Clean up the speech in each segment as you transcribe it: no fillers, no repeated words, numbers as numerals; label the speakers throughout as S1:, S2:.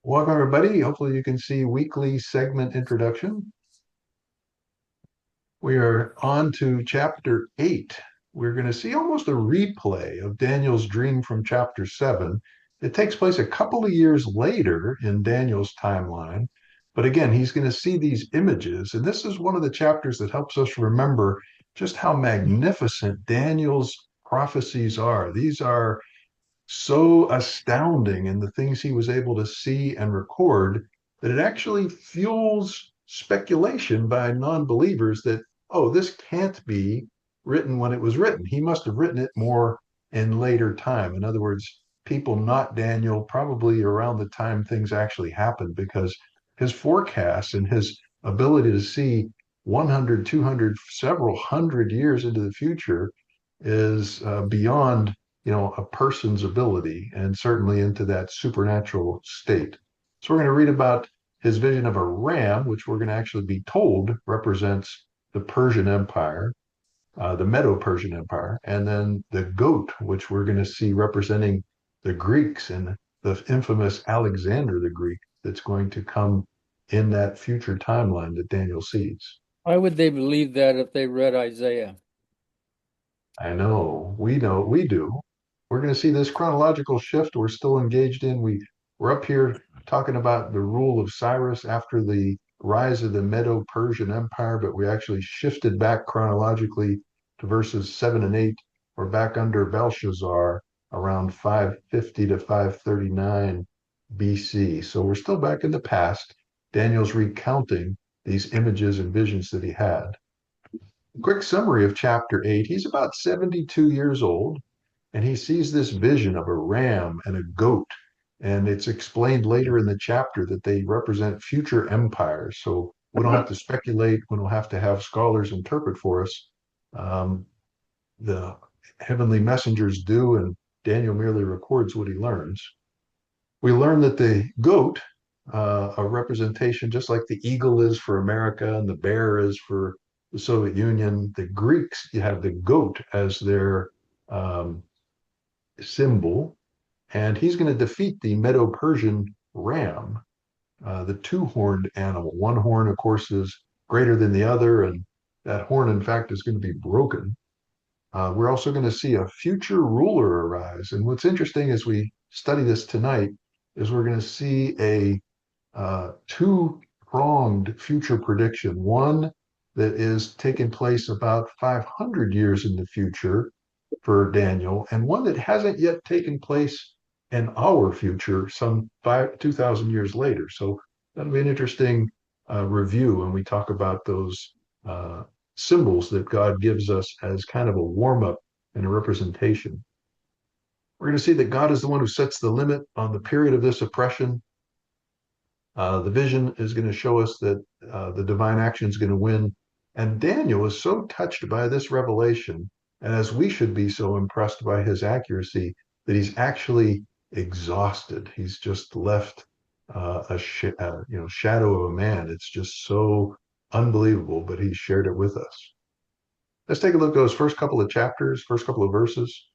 S1: Welcome, everybody. Hopefully, you can see weekly segment introduction. We are on to chapter 8. We're going to see almost a replay of Daniel's dream from chapter 7. It takes place a couple of years later in Daniel's timeline. But again, he's going to see these images. And this is one of the chapters that helps us remember just how magnificent Daniel's prophecies are. These are so astounding in the things he was able to see and record that it actually fuels speculation by non-believers that, oh, this can't be written when it was written. He must have written it more in later time. In other words, people not Daniel, probably around the time things actually happened, because his forecasts and his ability to see 100, 200, several hundred years into the future is beyond a person's ability, and certainly into that supernatural state. So we're going to read about his vision of a ram, which we're going to actually be told represents the Persian Empire, the Medo-Persian Empire, and then the goat, which we're going to see representing the Greeks and the infamous Alexander the Greek that's going to come in that future timeline that Daniel sees.
S2: Why would they believe that if they read Isaiah?
S1: Know, we do. We're going to see this chronological shift we're still engaged in. We're up here talking about the rule of Cyrus after the rise of the Medo-Persian Empire, but we actually shifted back chronologically to verses 7 and 8. We're back under Belshazzar around 550 to 539 BC. So we're still back in the past. Daniel's recounting these images and visions that he had. Quick summary of chapter 8. He's about 72 years old, and he sees this vision of a ram and a goat. And it's explained later in the chapter that they represent future empires. So we don't have to speculate, we don't have to have scholars interpret for us. The heavenly messengers do, and Daniel merely records what he learns. We learn that the goat, a representation just like the eagle is for America and the bear is for the Soviet Union. The Greeks, you have the goat as their um, symbol, and he's going to defeat the Medo-Persian ram, the two-horned animal. One horn, of course, is greater than the other, and that horn, in fact, is going to be broken. We're also going to see a future ruler arise. And what's interesting as we study this tonight is we're going to see a two-pronged future prediction. One that is taking place about 500 years in the future for Daniel, and one that hasn't yet taken place in our future, some 2,000 years later. So that'll be an interesting review when we talk about those symbols that God gives us as kind of a warm up and a representation. We're going to see that God is the one who sets the limit on the period of this oppression. The vision is going to show us that the divine action is going to win. And Daniel is so touched by this revelation, and as we should be so impressed by his accuracy, that he's actually exhausted. He's just left shadow of a man. It's just so unbelievable, but he shared it with us. Let's take a look at those first couple of chapters, first couple of verses.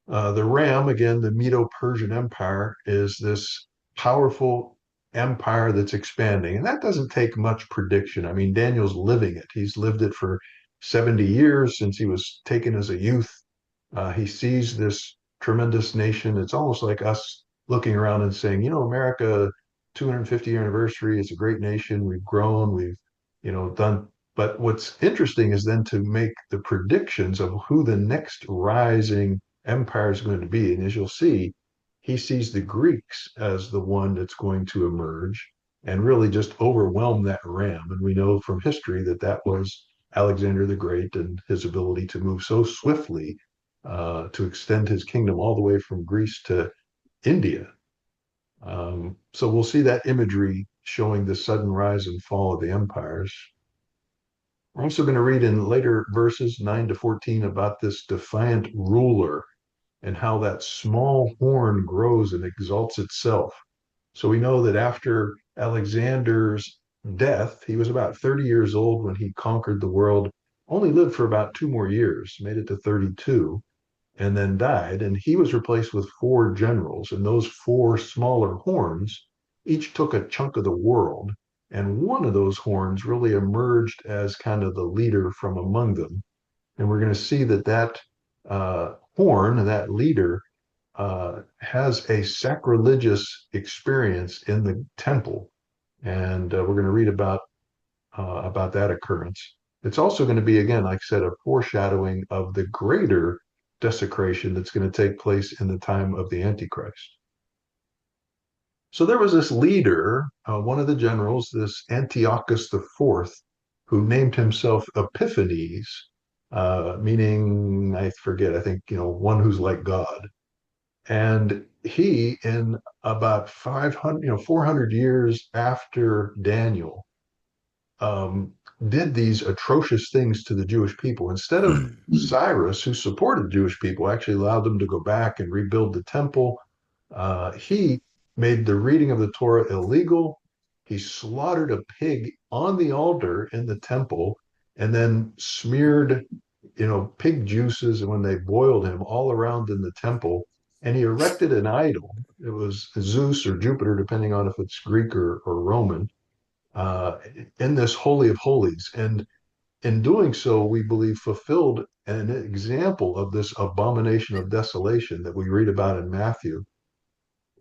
S1: The ram, again, the Medo-Persian Empire, is this powerful empire that's expanding. And that doesn't take much prediction. I mean, Daniel's living it. He's lived it for 70 years since he was taken as a youth. He sees this tremendous nation. It's almost like us looking around and saying, America, 250th anniversary, it's a great nation. We've grown, we've, done. But what's interesting is then to make the predictions of who the next rising empire is going to be. And as you'll see, he sees the Greeks as the one that's going to emerge and really just overwhelm that ram. And we know from history that that was Alexander the Great and his ability to move so swiftly to extend his kingdom all the way from Greece to India. So we'll see that imagery showing the sudden rise and fall of the empires. We're also going to read in later verses 9 to 14 about this defiant ruler and how that small horn grows and exalts itself. So we know that after Alexander's death, he was about 30 years old when he conquered the world, only lived for about 2 more years, made it to 32, and then died. And he was replaced with four generals, and those four smaller horns each took a chunk of the world. And one of those horns really emerged as kind of the leader from among them. And we're going to see that horn, that leader, has a sacrilegious experience in the temple. And we're going to read about that occurrence. It's also going to be, again, like I said, a foreshadowing of the greater desecration that's going to take place in the time of the Antichrist. So there was this leader, one of the generals, this Antiochus the Fourth, who named himself Epiphanes, meaning I forget. I think one who's like God. And he, in about 500, 400 years after Daniel, um, did these atrocious things to the Jewish people. Instead of Cyrus, who supported the Jewish people, actually allowed them to go back and rebuild the temple, he made the reading of the Torah illegal. He slaughtered a pig on the altar in the temple and then smeared, pig juices, and when they boiled him all around in the temple, and he erected an idol. It was Zeus or Jupiter, depending on if it's Greek or Roman, uh, in this Holy of Holies. And in doing so, we believe fulfilled an example of this abomination of desolation that we read about in Matthew.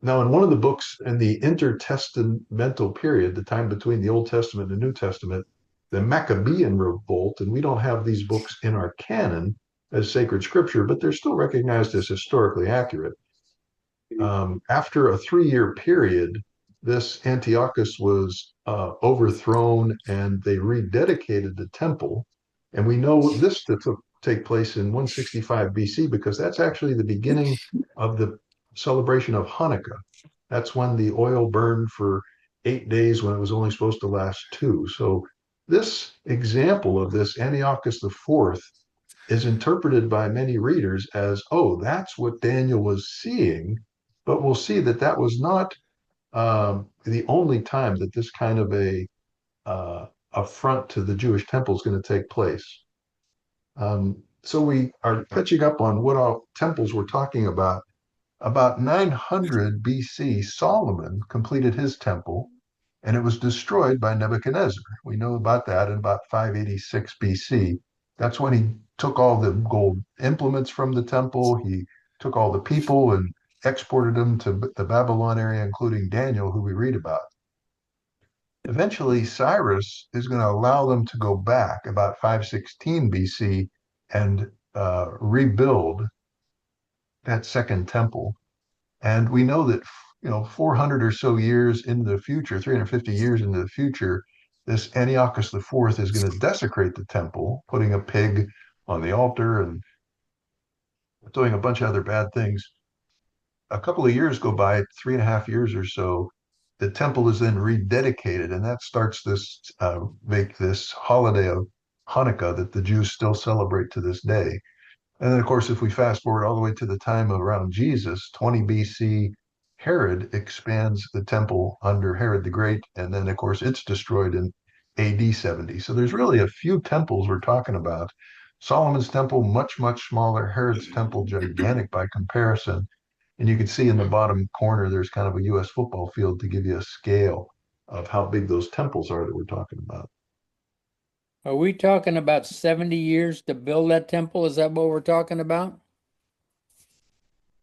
S1: Now, in one of the books in the intertestamental period, the time between the Old Testament and the New Testament, the Maccabean revolt, and we don't have these books in our canon as sacred scripture, but they're still recognized as historically accurate. After a 3 year period, this Antiochus was overthrown and they rededicated the temple. And we know this to take place in 165 BC because that's actually the beginning of the celebration of Hanukkah. That's when the oil burned for 8 days when it was only supposed to last two. So this example of this Antiochus the Fourth is interpreted by many readers as, oh, that's what Daniel was seeing. But we'll see that that was not the only time that this kind of a affront to the Jewish temple is going to take place. So we are catching up on what our temples we're talking about. About 900 BC, Solomon completed his temple, and it was destroyed by Nebuchadnezzar. We know about that in about 586 BC. That's when he took all the gold implements from the temple. He took all the people and exported them to the Babylon area, including Daniel, who we read about. Eventually, Cyrus is going to allow them to go back about 516 BC and rebuild that second temple. And we know that 400 or so years into the future, 350 years into the future, this Antiochus the Fourth is going to desecrate the temple, putting a pig on the altar and doing a bunch of other bad things. A couple of years go by, 3.5 years or so. The temple is then rededicated, and that starts this make this holiday of Hanukkah that the Jews still celebrate to this day. And then, of course, if we fast forward all the way to the time of around Jesus, 20 BC, Herod expands the temple under Herod the Great. And then, of course, it's destroyed in AD 70. So there's really a few temples we're talking about. Solomon's temple, much, much smaller. Herod's temple, gigantic by comparison. And you can see in the bottom corner, there's kind of a US football field to give you a scale of how big those temples are that we're talking about.
S2: Are we talking about 70 years to build that temple? Is that what we're talking about?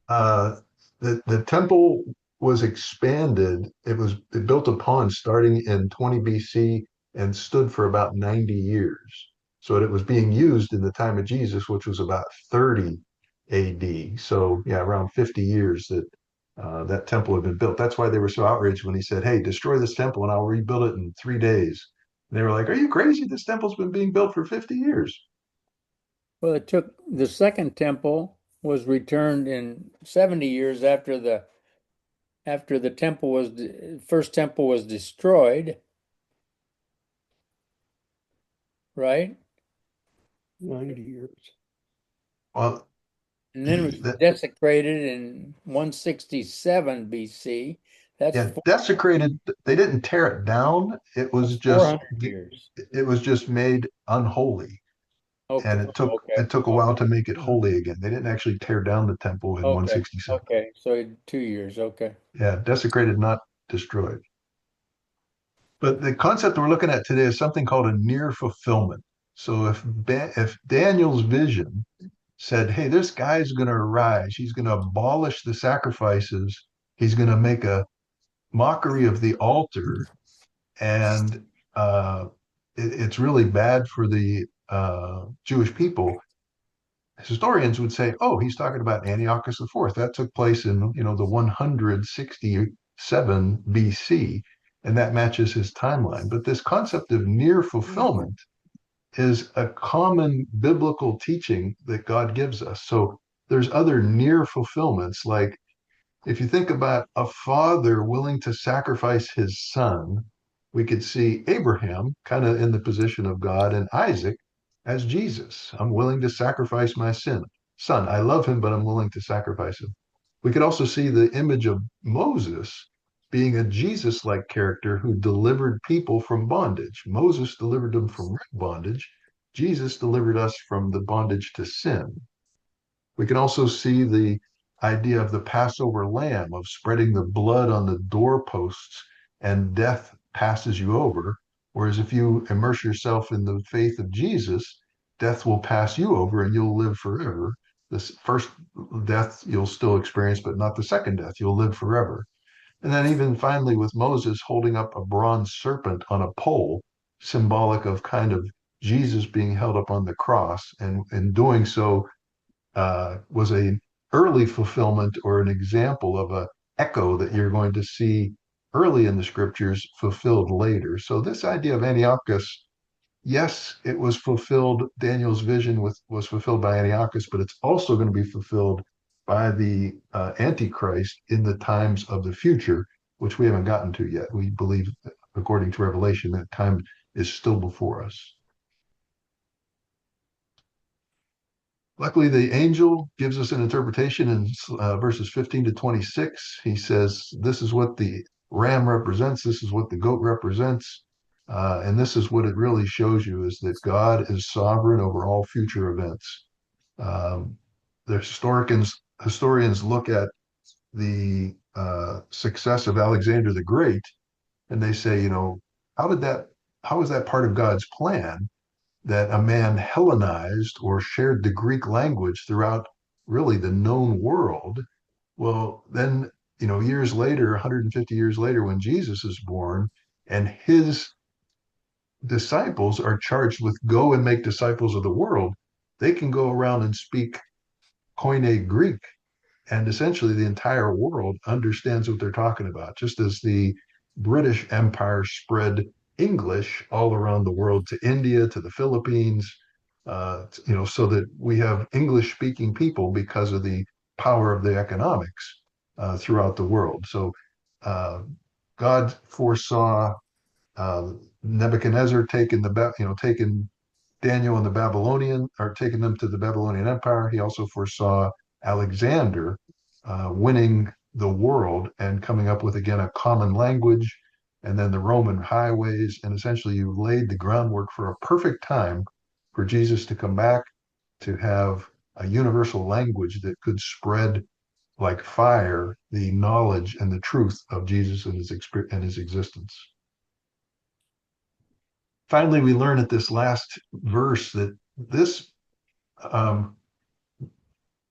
S1: Uh, the temple was expanded. It built upon starting in 20 BC and stood for about 90 years. So it was being used in the time of Jesus, which was about 30 AD. So yeah, around 50 years that that temple had been built. That's why they were so outraged when he said, "Hey, destroy this temple and I'll rebuild it in 3 days." And they were like, "Are you crazy? This temple's been being built for 50 years."
S2: Well, it took the second temple was returned in 70 years after the temple was first temple was destroyed, right?
S3: 90 years.
S1: Well,
S2: And then it was
S1: that
S2: desecrated in 167 BC. That's
S1: yeah, desecrated. They didn't tear it down.
S2: that's 400 years.
S1: It was just made unholy, and
S2: Okay, okay,
S1: it took a while
S2: okay,
S1: to make it holy again. They didn't actually tear down the temple in
S2: okay,
S1: 167.
S2: okay. So 2 years, okay.
S1: Yeah, desecrated, not destroyed. But the concept we're looking at today is something called a near fulfillment. So if Daniel's vision said, hey, this guy's going to arise, he's going to abolish the sacrifices, he's going to make a mockery of the altar, and it's really bad for the Jewish people. Historians would say, oh, he's talking about Antiochus IV. That took place in, the 167 BC, and that matches his timeline. But this concept of near fulfillment is a common biblical teaching that God gives us. So there's other near fulfillments, like if you think about a father willing to sacrifice his son, we could see Abraham kind of in the position of God and Isaac as Jesus. I'm willing to sacrifice my son. I love him, but I'm willing to sacrifice him. We could also see the image of Moses being a Jesus like character who delivered people from bondage. Moses delivered them from bondage. Jesus delivered us from the bondage to sin. We can also see the idea of the Passover lamb, of spreading the blood on the doorposts, and death passes you over. Whereas if you immerse yourself in the faith of Jesus, death will pass you over and you'll live forever. This first death you'll still experience, but not the second death. You'll live forever. And then, even finally, with Moses holding up a bronze serpent on a pole, symbolic of kind of Jesus being held up on the cross, and in doing so, was a early fulfillment or an example of a echo that you're going to see early in the scriptures fulfilled later. So this idea of Antiochus, yes, it was fulfilled. Daniel's vision was fulfilled by Antiochus, but it's also going to be fulfilled by the Antichrist in the times of the future, which we haven't gotten to yet. We believe, according to Revelation, that time is still before us. Luckily, the angel gives us an interpretation in verses 15 to 26. He says, this is what the ram represents. This is what the goat represents. And this is what it really shows you, is that God is sovereign over all future events. The historians look at the success of Alexander the Great, and they say, how is that part of God's plan, that a man Hellenized or shared the Greek language throughout really the known world? Well, then, years later, 150 years later, when Jesus is born and his disciples are charged with go and make disciples of the world, they can go around and speak Koine Greek, and essentially the entire world understands what they're talking about, just as the British Empire spread English all around the world to India, to the Philippines, so that we have English speaking people because of the power of the economics throughout the world. So God foresaw Nebuchadnezzar taking Daniel and the Babylonian, or taking them to the Babylonian Empire. He also foresaw Alexander winning the world and coming up with, again, a common language, and then the Roman highways. And essentially, you laid the groundwork for a perfect time for Jesus to come back, to have a universal language that could spread like fire the knowledge and the truth of Jesus and his existence. Finally, we learn at this last verse that this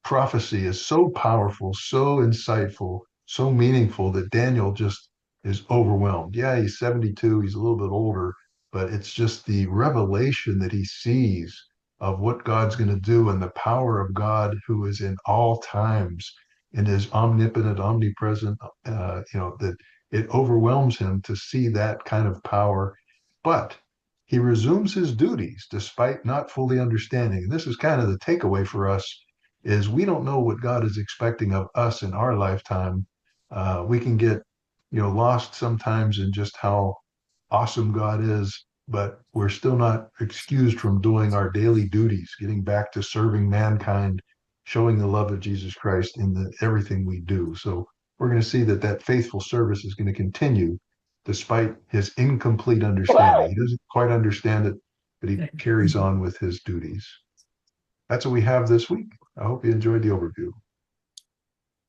S1: prophecy is so powerful, so insightful, so meaningful, that Daniel just is overwhelmed. Yeah, he's 72, he's a little bit older, but it's just the revelation that he sees of what God's going to do, and the power of God, who is in all times and is omnipotent, omnipresent, that it overwhelms him to see that kind of power. But he resumes his duties despite not fully understanding. And this is kind of the takeaway for us, is we don't know what God is expecting of us in our lifetime. We can get, lost sometimes in just how awesome God is, but we're still not excused from doing our daily duties, getting back to serving mankind, showing the love of Jesus Christ in everything we do. So we're going to see that faithful service is going to continue despite his incomplete understanding. He doesn't quite understand it, but he carries on with his duties. That's what we have this week. I hope you enjoyed the overview.